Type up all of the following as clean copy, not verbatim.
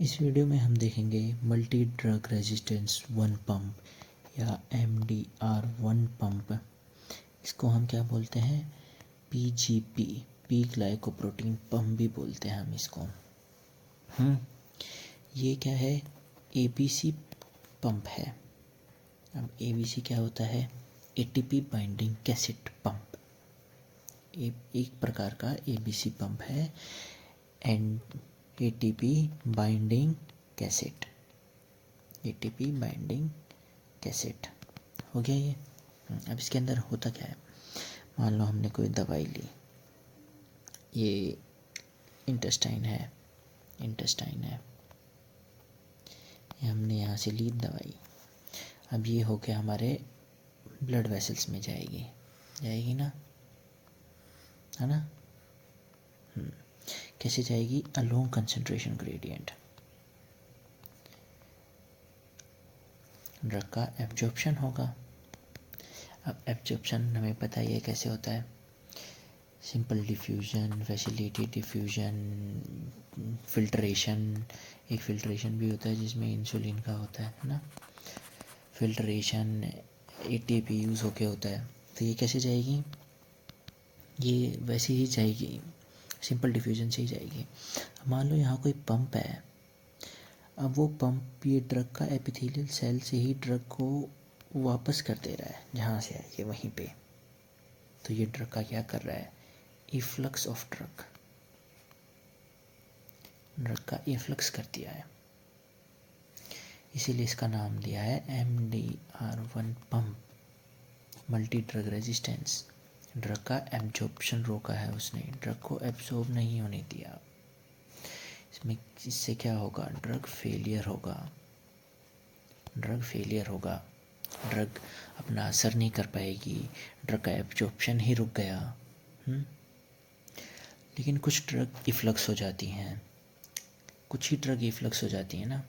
इस वीडियो में हम देखेंगे multi drug resistance one pump या MDR1 पंप। इसको हम क्या बोलते हैं? PGP, पी ग्लाइकोप्रोटीन पंप भी बोलते हैं हम इसको। ये क्या है? ABC पंप है। अब ABC क्या होता है? ATP binding cassette pump. एक प्रकार का ABC पंप है and ATP binding cassette. ATP binding cassette हो गया ये। अब इसके अंदर होता क्या है? मान लो हमने कोई दवाई ली, ये इंटेस्टाइन है, ये हमने यहाँ से ली दवाई। अब ये होके हमारे ब्लड वेसल्स में जाएगी ना, है ना? कैसे जाएगी? Along concentration gradient. ड्रग का एब्जॉर्प्शन होगा। अब एब्जॉर्प्शन हमें पता ही है कैसे होता है। Simple diffusion, facilitated diffusion, filtration. एक फिल्ट्रेशन भी होता है जिसमें इंसुलिन का होता है ना। फिल्ट्रेशन ATP यूज़ होके होता है। तो ये कैसे जाएगी? ये वैसे ही जाएगी, सिंपल डिफ्यूजन से ही जाएगी। मान लो यहाँ कोई पंप है। अब वो पंप ये ड्रग का एपिथेलियल सेल से ही ड्रग को वापस कर दे रहा है जहाँ से आई है वहीं पे। तो ये ड्रग का क्या कर रहा है? इफ्लक्स ऑफ ड्रग का इफ्लक्स कर दिया है। इसीलिए इसका नाम दिया है MDR1 pump, multi drug resistance. Drug का एब्जॉर्प्शन रोका है उसने, ड्रग को एब्जॉर्ब नहीं होने दिया। इससे क्या होगा? ड्रग फेलियर होगा। ड्रग अपना असर नहीं कर पाएगी, ड्रग का एब्जॉर्प्शन ही रुक गया। लेकिन कुछ ड्रग इफ्लक्स हो जाती हैं, कुछ ही ड्रग इफ्लक्स हो जाती हैं ना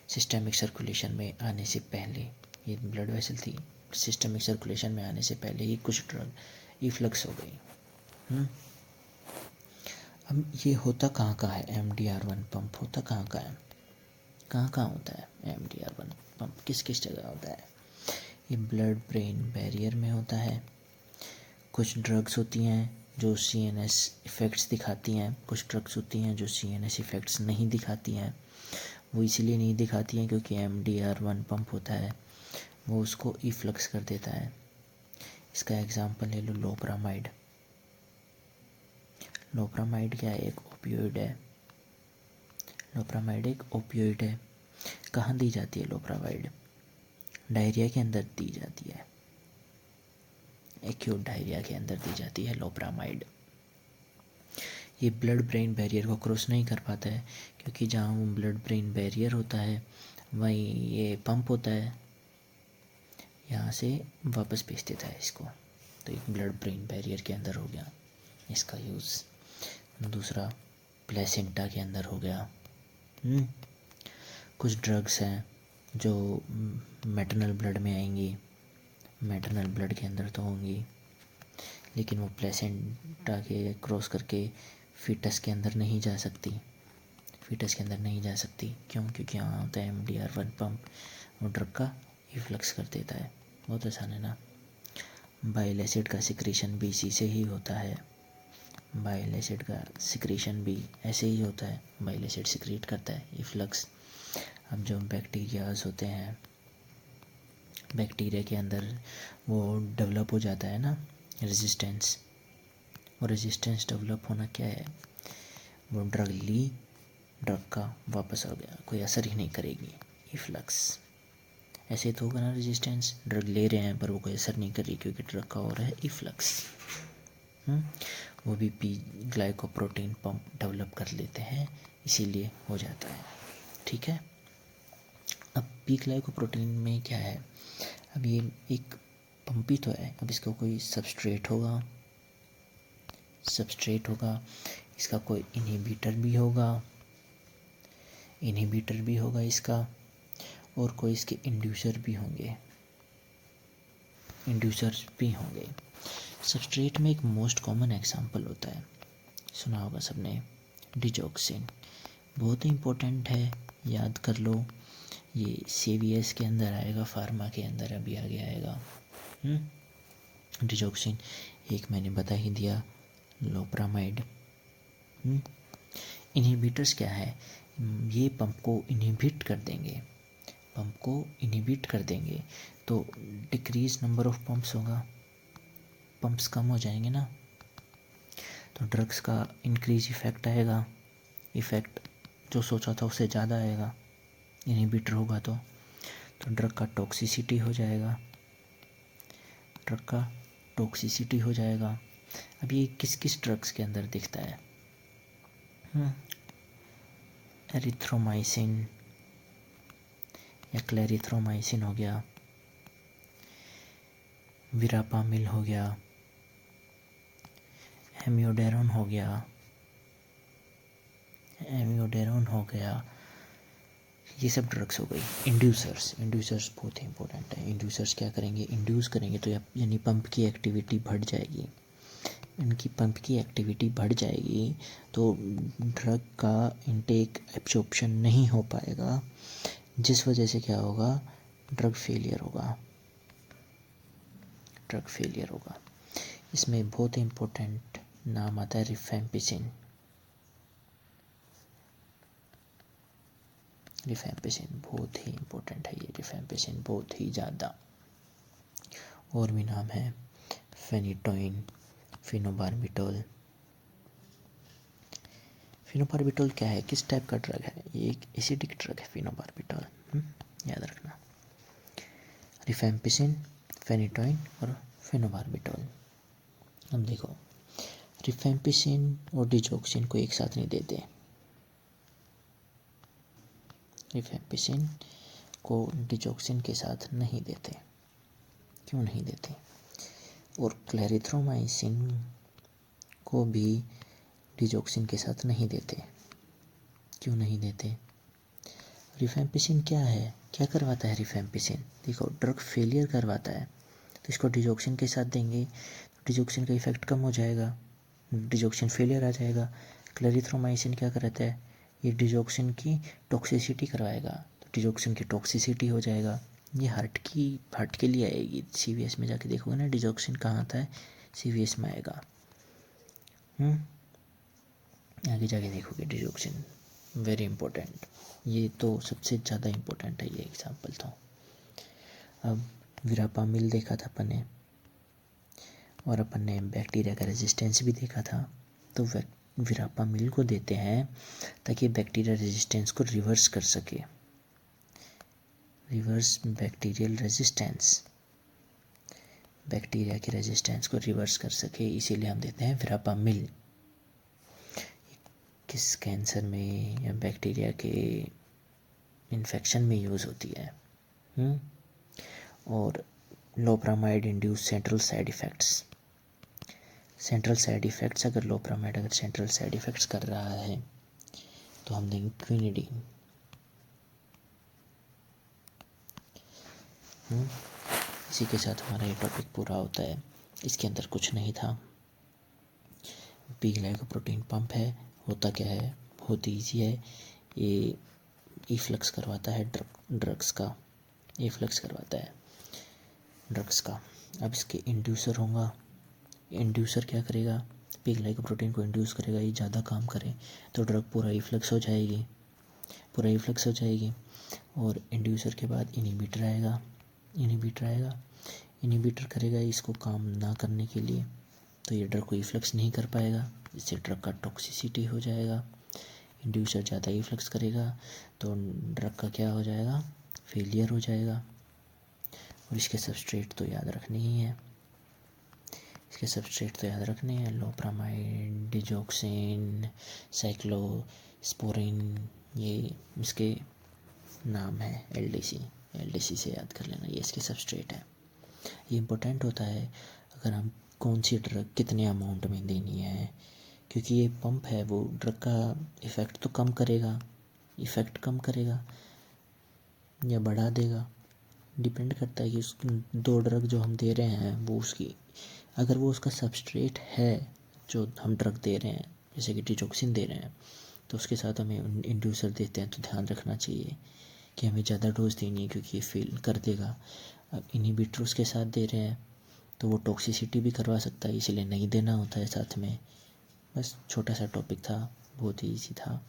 सिस्टमिक सर्कुलेशन में आने से पहले। ये ब्लड वेसल थी, सिस्टमिक सर्कुलेशन में आने से पहले ही कुछ ड्रग इफ्लक्स हो गई। अब ये होता कहाँ है? MDR1 पंप होता कहाँ है? कहाँ होता है MDR1 पंप? किस जगह होता है? ये ब्लड ब्रेन बैरियर में होता है। कुछ ड्रग्स होती हैं जो CNS इफ़ेक्ट्स दिखाती हैं, कुछ ड्रग्स होती हैं जो CNS इफ़ेक्ट्स नहीं दिखाती हैं। वो इसलिए नहीं दिखाती हैं क्योंकि MDR1 पंप होता है, वो उसको इफ्लक्स कर देता है। इसका एग्जांपल ले लो लोपरामाइड। लोपरामाइड क्या है? एक ओपियोइड है। कहाँ दी जाती है लोपरामाइड? डायरिया के अंदर दी जाती है, एक्यूट डायरिया के अंदर दी जाती है लोपरामाइड। ये ब्लड ब्रेन बैरियर को क्रॉस नहीं कर पाता है क्योंकि जहाँ वो ब्लड ब्रेन बैरियर होता है वहीं ये पंप होता है, यहाँ से वापस भेज देता है इसको। तो एक ब्लड ब्रेन बैरियर के अंदर हो गया इसका यूज़। दूसरा प्लेसेंटा के अंदर हो गया। कुछ ड्रग्स हैं जो मैटरनल ब्लड में आएंगी, मैटरनल ब्लड के अंदर तो होंगी, लेकिन वो प्लेसेंटा के क्रॉस करके फीटस के अंदर नहीं जा सकती। क्यों? क्योंकि यहाँ होता है MDR1 पंप, वो ड्रग का इफ्लक्स कर देता है। बहुत आसान है ना। बाइल एसिड का सिक्रीशन भी इसी से ही होता है। बाइल एसिड का सिक्रीशन भी ऐसे ही होता है, बाइल एसिड सिक्रीट करता है इफ्लक्स। अब जो बैक्टीरियाज होते हैं, बैक्टीरिया के अंदर वो डेवलप हो जाता है ना रेजिस्टेंस। वो रेजिस्टेंस डेवलप होना क्या है? वो ड्रग ली, ड्रग का वापस हो गया, कोई असर ही नहीं करेगी, इफ्लक्स। ऐसे तो होगा ना रेजिस्टेंस, ड्रग ले रहे हैं पर वो कोई असर नहीं कर रही क्योंकि ड्रग का हो रहा है इफ्लक्स। वो भी पी ग्लाइकोप्रोटीन पंप डेवलप कर लेते हैं, इसीलिए हो जाता है। ठीक है। अब पी ग्लाइकोप्रोटीन में क्या है? अब ये एक पंप ही तो है। अब इसका कोई सबस्ट्रेट होगा, इसका कोई इनहिबिटर भी होगा इसका, और कोई इसके इंड्यूसर्स भी होंगे। सबस्ट्रेट में एक मोस्ट कॉमन एग्जांपल होता है, सुना होगा सबने, डिजॉक्सिन। बहुत ही इम्पोर्टेंट है, याद कर लो। ये CVS के अंदर आएगा, फार्मा के अंदर अभी आगे आएगा। डिजॉक्सिन एक मैंने बता ही दिया, लोप्रामाइड। इनहिबिटर्स क्या है? ये पंप को इनहिबिट कर देंगे, पंप को इनहिबिट कर देंगे तो डिक्रीज नंबर ऑफ पंप्स होगा, पंप्स कम हो जाएंगे ना, तो ड्रग्स का इंक्रीज इफेक्ट आएगा, इफेक्ट जो सोचा था उससे ज़्यादा आएगा, इनहिबिटर होगा तो ड्रग का टॉक्सिसिटी हो जाएगा, ड्रग का टॉक्सिसिटी हो जाएगा। अब ये किस किस ड्रग्स के अंदर दिखता है? एरिथ्रोमाइसिन या क्लेरिथ्रोमाइसिन हो गया, विरापामिल हो गया, एमियोडेरोन हो गया, ये सब ड्रग्स हो गई। इंड्यूसर्स बहुत ही इंपॉर्टेंट है। इंड्यूसर्स क्या करेंगे? इंड्यूस करेंगे तो यानी पंप की एक्टिविटी बढ़ जाएगी, इनकी पंप की एक्टिविटी बढ़ जाएगी तो ड्रग का इनटेक एब्जॉर्प्शन नहीं हो पाएगा, जिस वजह से क्या होगा? ड्रग फेलियर होगा। इसमें बहुत ही इम्पोर्टेंट नाम आता है रिफेम्पिसिन। बहुत ही इम्पोर्टेंट है ये रिफेम्पिसिन, बहुत ही ज़्यादा। और भी नाम है फेनिटोइन, फिनोबार्बिटोल। फिनोबार्बिटोल क्या है, किस टाइप का ड्रग है? ये एक एसिडिक ड्रग है फिनोबार्बिटोल, याद रखना। रिफेम्पिसिन, फेनिटोइन और फिनोबार्बिटोल। अब देखो, रिफेम्पिसिन और डिजॉक्सिन को एक साथ नहीं देते, रिफेम्पिसिन को डिजॉक्सिन के साथ नहीं देते। क्यों नहीं देते? और क्लेरिथ्रोमाइसिन को भी डिजॉक्सिन के साथ नहीं देते। क्यों नहीं देते? रिफेम्पिसिन क्या है, क्या करवाता है रिफेम्पिसिन? देखो, ड्रग फेलियर करवाता है, तो इसको डिजॉक्सिन के साथ देंगे तो डिजॉक्सिन का इफेक्ट कम हो जाएगा, डिजॉक्सिन फेलियर आ जाएगा। क्लेरिथ्रोमाइसिन क्या करता है? ये डिजॉक्सिन की टॉक्सिसिटी करवाएगा, तो डिजॉक्सिन की टॉक्सिसिटी हो जाएगा। ये हार्ट के लिए आएगी। CVS में जाके देखोगे ना डिजॉक्सिन कहाँ आता है, CVS में आएगा। आगे जाके देखोगे डिजॉक्सिन, वेरी इंपॉर्टेंट। ये तो सबसे ज़्यादा इम्पोर्टेंट है, ये एग्जाम्पल तो। अब विरापामिल देखा था अपन ने, और अपन ने बैक्टीरिया का रेजिस्टेंस भी देखा था। तो विरापामिल को देते हैं ताकि बैक्टीरिया रेजिस्टेंस को रिवर्स कर सके, रिवर्स बैक्टीरियल रेजिस्टेंस, बैक्टीरिया की रेजिस्टेंस को रिवर्स कर सके, इसीलिए हम देते हैं विरापामिल। किस कैंसर में या बैक्टीरिया के इन्फेक्शन में यूज़ होती है। और loperamide induce central side effects, अगर लोप्रामाइड अगर सेंट्रल साइड इफ़ेक्ट्स कर रहा है तो हम देंगे क्विनिडीन। इसी के साथ हमारा ये टॉपिक पूरा होता है। इसके अंदर कुछ नहीं था। पी ग्लाइकोप्रोटीन पंप है, होता क्या है? बहुत ईजी है। ये इफ्लक्स करवाता है ड्रग्स का, इफ्लक्स करवाता है ड्रग्स का। अब इसके इंड्यूसर होगा, इंड्यूसर क्या करेगा? पी ग्लाइकोप्रोटीन को इंड्यूस करेगा, ये ज़्यादा काम करे तो ड्रग पूरा इफ्लक्स हो जाएगी। और इंड्यूसर के बाद इनहिबिटर आएगा, इनहिबिटर करेगा इसको काम ना करने के लिए, तो ये ड्रग को इफ्लक्स नहीं कर पाएगा, इससे ड्रग का टॉक्सिसिटी हो जाएगा। इंड्यूसर ज़्यादा इफ्लक्स करेगा तो ड्रग का क्या हो जाएगा? फेलियर हो जाएगा। और इसके सबस्ट्रेट तो याद रखने ही है, लोप्रामाइड, डिजॉक्सिन, साइक्लोस्पोरिन, ये इसके नाम है। LDC से याद कर लेना, ये इसके सबस्ट्रेट है। ये इम्पोर्टेंट होता है अगर हम कौन सी ड्रग कितने अमाउंट में देनी है, क्योंकि ये पंप है वो ड्रग का इफ़ेक्ट तो कम करेगा या बढ़ा देगा, डिपेंड करता है कि उस 2 ड्रग जो हम दे रहे हैं वो उसकी, अगर वो उसका सबस्ट्रेट है जो हम ड्रग दे रहे हैं, जैसे कि डिजॉक्सिन दे रहे हैं तो उसके साथ हमें इंड्यूसर देते हैं तो ध्यान रखना चाहिए कि हमें ज़्यादा डोज देनी है, क्योंकि ये फेल कर देगा। अब इनहिबिटर उसके साथ दे रहे हैं तो वो टॉक्सिसिटी भी करवा सकता है, इसलिए नहीं देना होता है साथ में। बस छोटा सा टॉपिक था, बहुत ही ईजी था।